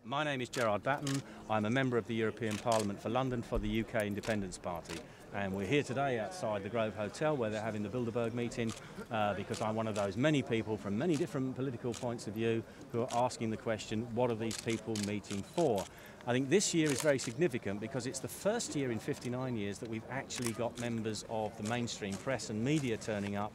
My name is Gerard Batten. I'm a member of the European Parliament for London for the UK Independence Party. And we're here today outside the Grove Hotel where they're having the Bilderberg meeting because I'm one of those many people from many different political points of view who are asking the question, what are these people meeting for? I think this year is very significant because it's the first year in 59 years that we've actually got members of the mainstream press and media turning up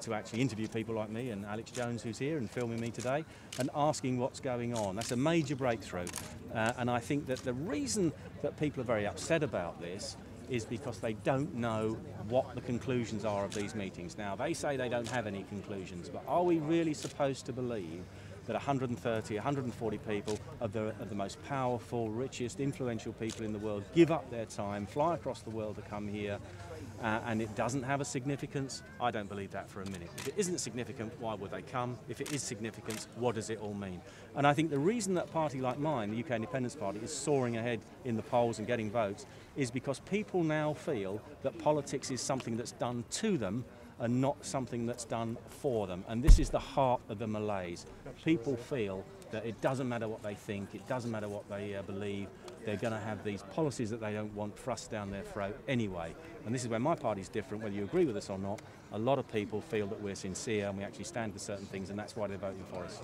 to actually interview people like me and Alex Jones, who's here and filming me today, and asking what's going on. That's a major breakthrough. And I think that the reason that people are very upset about this is because they don't know what the conclusions are of these meetings. Now, they say they don't have any conclusions, but are we really supposed to believe that 130, 140 people of the most powerful, richest, influential people in the world give up their time, fly across the world to come here, and it doesn't have a significance? I don't believe that for a minute. If it isn't significant, why would they come? If it is significant, what does it all mean? And I think the reason that a party like mine, the UK Independence Party, is soaring ahead in the polls and getting votes is because people now feel that politics is something that's done to them and not something that's done for them. And this is the heart of the malaise. People feel that it doesn't matter what they think, it doesn't matter what they believe, they're going to have these policies that they don't want thrust down their throat anyway. And this is where my party's different, whether you agree with us or not. A lot of people feel that we're sincere and we actually stand for certain things, and that's why they're voting for us.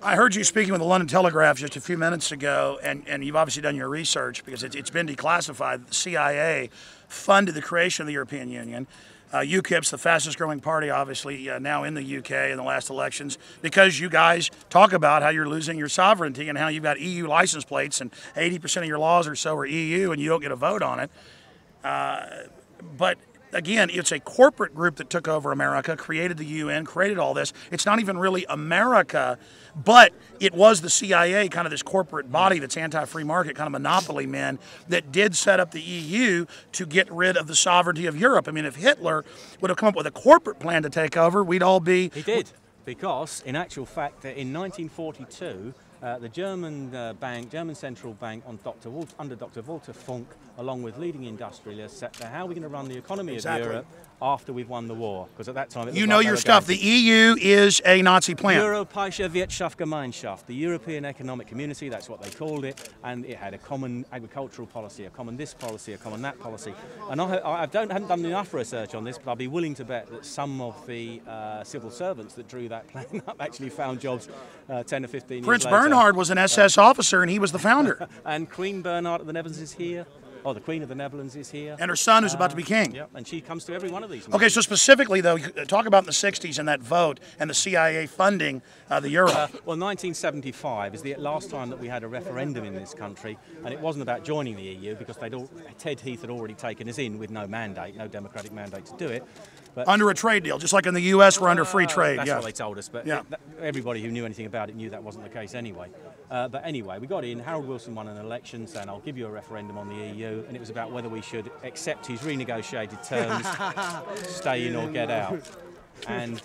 I heard you speaking with the London Telegraph just a few minutes ago, and you've obviously done your research because it's been declassified. The CIA funded the creation of the European Union. UKIP's the fastest growing party, obviously, now in the UK in the last elections, because you guys talk about how you're losing your sovereignty and how you've got EU license plates and 80% of your laws or so are EU and you don't get a vote on it. But again, it's a corporate group that took over America, created the UN, created all this. It's not even really America, but it was the CIA, kind of this corporate body that's anti-free market, kind of monopoly men, that did set up the EU to get rid of the sovereignty of Europe. I mean, if Hitler would have come up with a corporate plan to take over, we'd all be... He did, because in actual fact, in 1942, the German German central bank under Dr. Walter Funk, along with leading industrialists, set how are we going to run the economy of Europe after we've won the war? Because at that time, it was know your stuff. The EU is a Nazi plan. Europäische Wirtschaftsgemeinschaft, the European Economic Community, that's what they called it, and it had a common agricultural policy, a common this policy, a common that policy. And I haven't done enough research on this, but I'll be willing to bet that some of the civil servants that drew that plan up actually found jobs 10 or 15 years Prince later. Bernhard was an SS officer, and he was the founder. And Queen Bernhard of the Netherlands is here. Oh, the Queen of the Netherlands is here. And her son, who's about to be king. Yeah, and she comes to every one of these meetings. Okay, so specifically, though, talk about in the 60s and that vote and the CIA funding the euro. Well, 1975 is the last time that we had a referendum in this country, and it wasn't about joining the EU because Ted Heath had already taken us in with no mandate, no democratic mandate to do it. But under a trade deal, just like in the U.S., we're under free trade. That's yeah. what they told us, but everybody who knew anything about it knew that wasn't the case anyway. But anyway, we got in. Harold Wilson won an election saying, I'll give you a referendum on the EU, and it was about whether we should accept his renegotiated terms, stay in or get out. And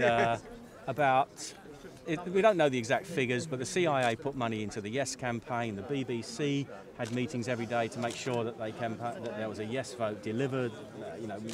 we don't know the exact figures, but the CIA put money into the Yes campaign. The BBC had meetings every day to make sure that that there was a Yes vote delivered.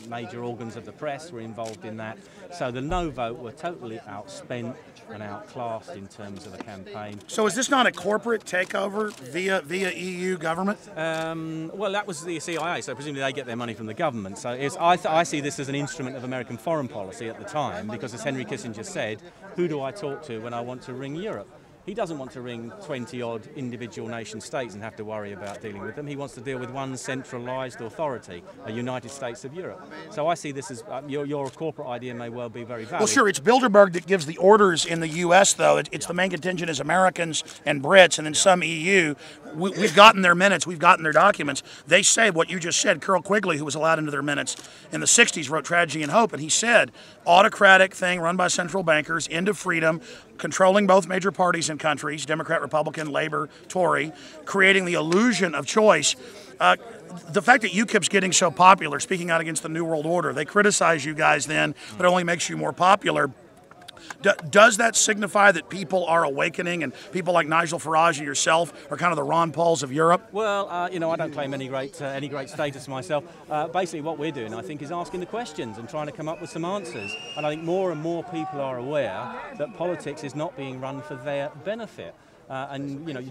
Major organs of the press were involved in that. So the No vote were totally outspent and outclassed in terms of the campaign. So is this not a corporate takeover via EU government? Well, that was the CIA, so presumably they get their money from the government. So I see this as an instrument of American foreign policy at the time, because as Henry Kissinger said, who do I talk to when I want to ring Europe? He doesn't want to ring 20-odd individual nation states and have to worry about dealing with them. He wants to deal with one centralised authority, a United States of Europe. So I see this as your corporate idea may well be very valid. Well, sure, it's Bilderberg that gives the orders in the U.S., though. It's the main contingent is Americans and Brits, and then some EU. We've gotten their minutes. We've gotten their documents. They say what you just said. Carroll Quigley, who was allowed into their minutes in the 60s, wrote Tragedy and Hope, and he said, autocratic thing run by central bankers, end of freedom, controlling both major parties in countries, Democrat, Republican, Labor, Tory, creating the illusion of choice. The fact that UKIP's getting so popular, speaking out against the New World Order, they criticize you guys then, but it only makes you more popular. Does that signify that people are awakening and people like Nigel Farage and yourself are kind of the Ron Pauls of Europe? Well, I don't claim any great status myself. Basically what we're doing, I think, is asking the questions and trying to come up with some answers. And I think more and more people are aware that politics is not being run for their benefit. And you know,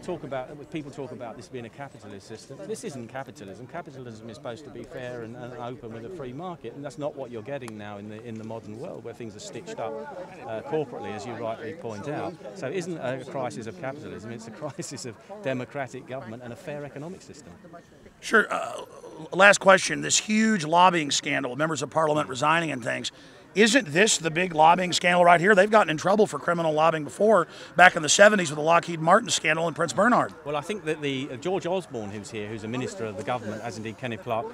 people talk about this being a capitalist system. This isn't capitalism. Capitalism is supposed to be fair and open with a free market, and that's not what you're getting now in the modern world, where things are stitched up corporately, as you rightly point out. So it isn't a crisis of capitalism, it's a crisis of democratic government and a fair economic system. Sure. Last question. This huge lobbying scandal, members of parliament resigning and things, isn't this the big lobbying scandal right here? They've gotten in trouble for criminal lobbying before, back in the 70s with the Lockheed Martin scandal and Prince Bernhard. Well, I think that the George Osborne, who's here, who's a minister of the government, as indeed Kenneth Clarke,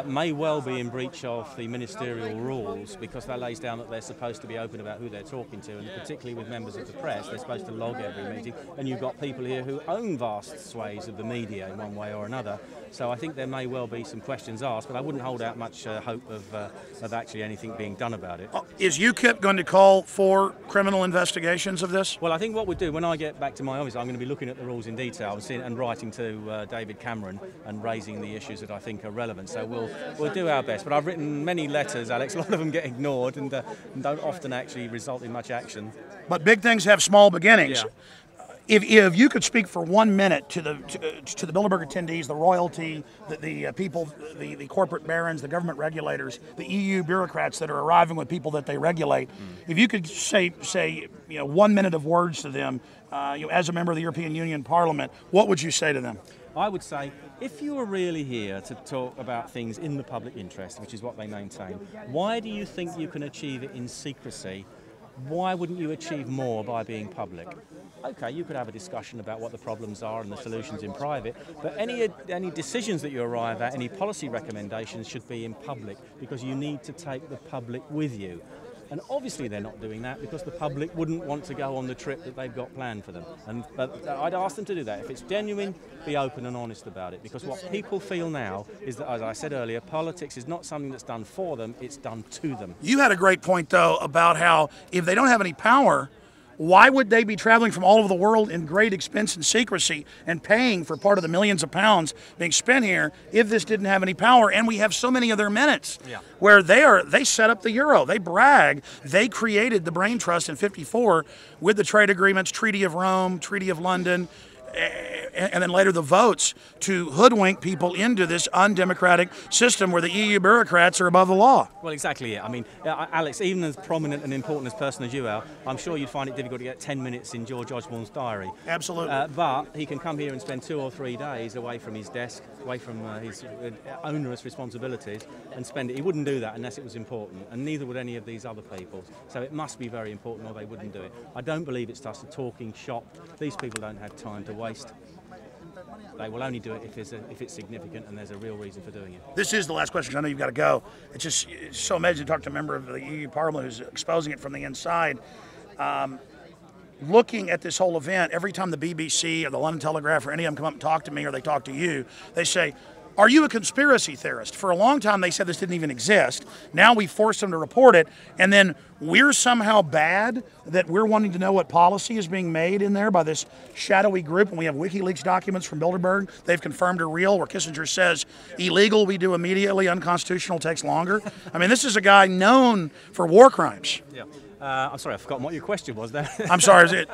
may well be in breach of the ministerial rules, because that lays down that they're supposed to be open about who they're talking to, and particularly with members of the press, they're supposed to log every meeting. And you've got people here who own vast swathes of the media in one way or another. So I think there may well be some questions asked, but I wouldn't hold out much hope of actually anything being done about it. Is UKIP going to call for criminal investigations of this? Well, I think what we'll do, when I get back to my office, I'm going to be looking at the rules in detail and writing to David Cameron and raising the issues that I think are relevant. So we'll do our best. But I've written many letters, Alex. A lot of them get ignored and don't often actually result in much action. But big things have small beginnings. Yeah. If you could speak for 1 minute to the Bilderberg attendees, the royalty, the people, the corporate barons, the government regulators, the EU bureaucrats that are arriving with people that they regulate, if you could say 1 minute of words to them, as a member of the European Union Parliament, what would you say to them? I would say, if you are really here to talk about things in the public interest, which is what they maintain, why do you think you can achieve it in secrecy? Why wouldn't you achieve more by being public? Okay, you could have a discussion about what the problems are and the solutions in private, but any decisions that you arrive at, any policy recommendations should be in public, because you need to take the public with you. And obviously they're not doing that because the public wouldn't want to go on the trip that they've got planned for them. But I'd ask them to do that. If it's genuine, be open and honest about it, because what people feel now is that, as I said earlier, politics is not something that's done for them, it's done to them. You had a great point, though, about how if they don't have any power, why would they be traveling from all over the world in great expense and secrecy and paying for part of the millions of pounds being spent here if this didn't have any power? And we have so many of their minutes where they set up the euro. They brag. They created the brain trust in '54 with the trade agreements, Treaty of Rome, Treaty of London, and then later the votes to hoodwink people into this undemocratic system where the EU bureaucrats are above the law. Well, exactly it. I mean, Alex, even as prominent and important a person as you are, I'm sure you'd find it difficult to get 10 minutes in George Osborne's diary. Absolutely. But he can come here and spend 2 or 3 days away from his desk, away from his onerous responsibilities, and spend it. He wouldn't do that unless it was important, and neither would any of these other people. So it must be very important or they wouldn't do it. I don't believe it's just a talking shop. These people don't have time to waste. They will only do it if it's significant and there's a real reason for doing it. This is the last question. I know you've got to go. It's so amazing to talk to a member of the EU Parliament who's exposing it from the inside. Looking at this whole event, every time the BBC or the London Telegraph or any of them come up and talk to me or they talk to you, they say, "Are you a conspiracy theorist?" For a long time, they said this didn't even exist. Now we force them to report it, and then we're somehow bad that we're wanting to know what policy is being made in there by this shadowy group, and we have WikiLeaks documents from Bilderberg. They've confirmed are real, where Kissinger says, illegal, we do immediately, unconstitutional takes longer. I mean, this is a guy known for war crimes. Yeah. I'm sorry, I've forgotten what your question was there. I'm sorry, is it?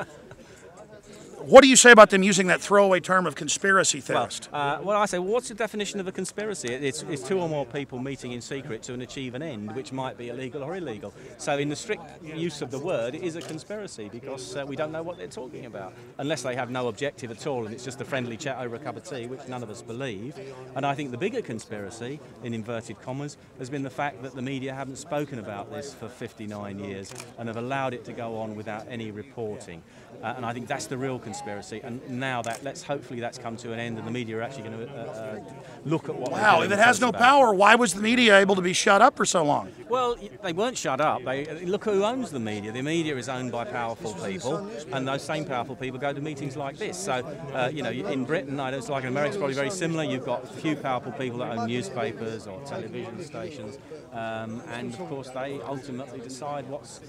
What do you say about them using that throwaway term of conspiracy theorist? Well, I say, what's the definition of a conspiracy? It's 2 or more people meeting in secret to achieve an end, which might be illegal or illegal. So in the strict use of the word, it is a conspiracy because we don't know what they're talking about, unless they have no objective at all and it's just a friendly chat over a cup of tea, which none of us believe. And I think the bigger conspiracy, in inverted commas, has been the fact that the media haven't spoken about this for 59 years and have allowed it to go on without any reporting. And I think that's the real conspiracy. And now hopefully that's come to an end, and the media are actually going to look at what. Wow! If it has no power, why was the media able to be shut up for so long? Well, they weren't shut up. Look who owns the media. The media is owned by powerful people, and those same powerful people go to meetings like this. So, in Britain, it's like in America, it's probably very similar. You've got a few powerful people that own newspapers or television stations, and of course they ultimately decide what's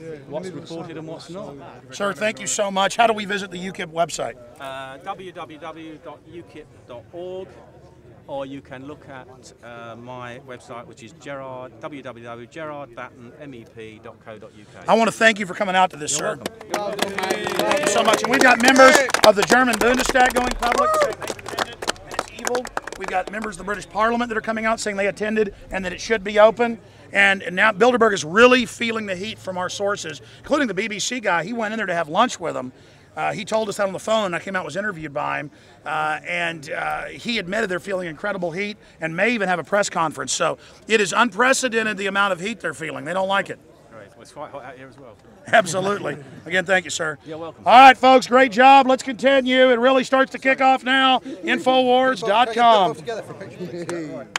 reported and what's not. Sir, thank you so much. How do we visit the UKIP website? www.ukip.org. or you can look at my website, which is www.gerardbattenmep.co.uk. I want to thank you for coming out to this, You're sir. welcome. Thank you so much. And we've got members of the German Bundestag going public saying they attended and it's evil. We've got members of the British Parliament that are coming out saying they attended and that it should be open. And now Bilderberg is really feeling the heat from our sources, including the BBC guy. He went in there to have lunch with them. He told us that on the phone, and I came out and was interviewed by him. And he admitted they're feeling incredible heat and may even have a press conference. So it is unprecedented the amount of heat they're feeling. They don't like it. Great. Well, it's quite hot out here as well. Absolutely. Again, thank you, sir. You're welcome. All right, folks, great job. Let's continue. It really starts to kick off now. Infowars.com.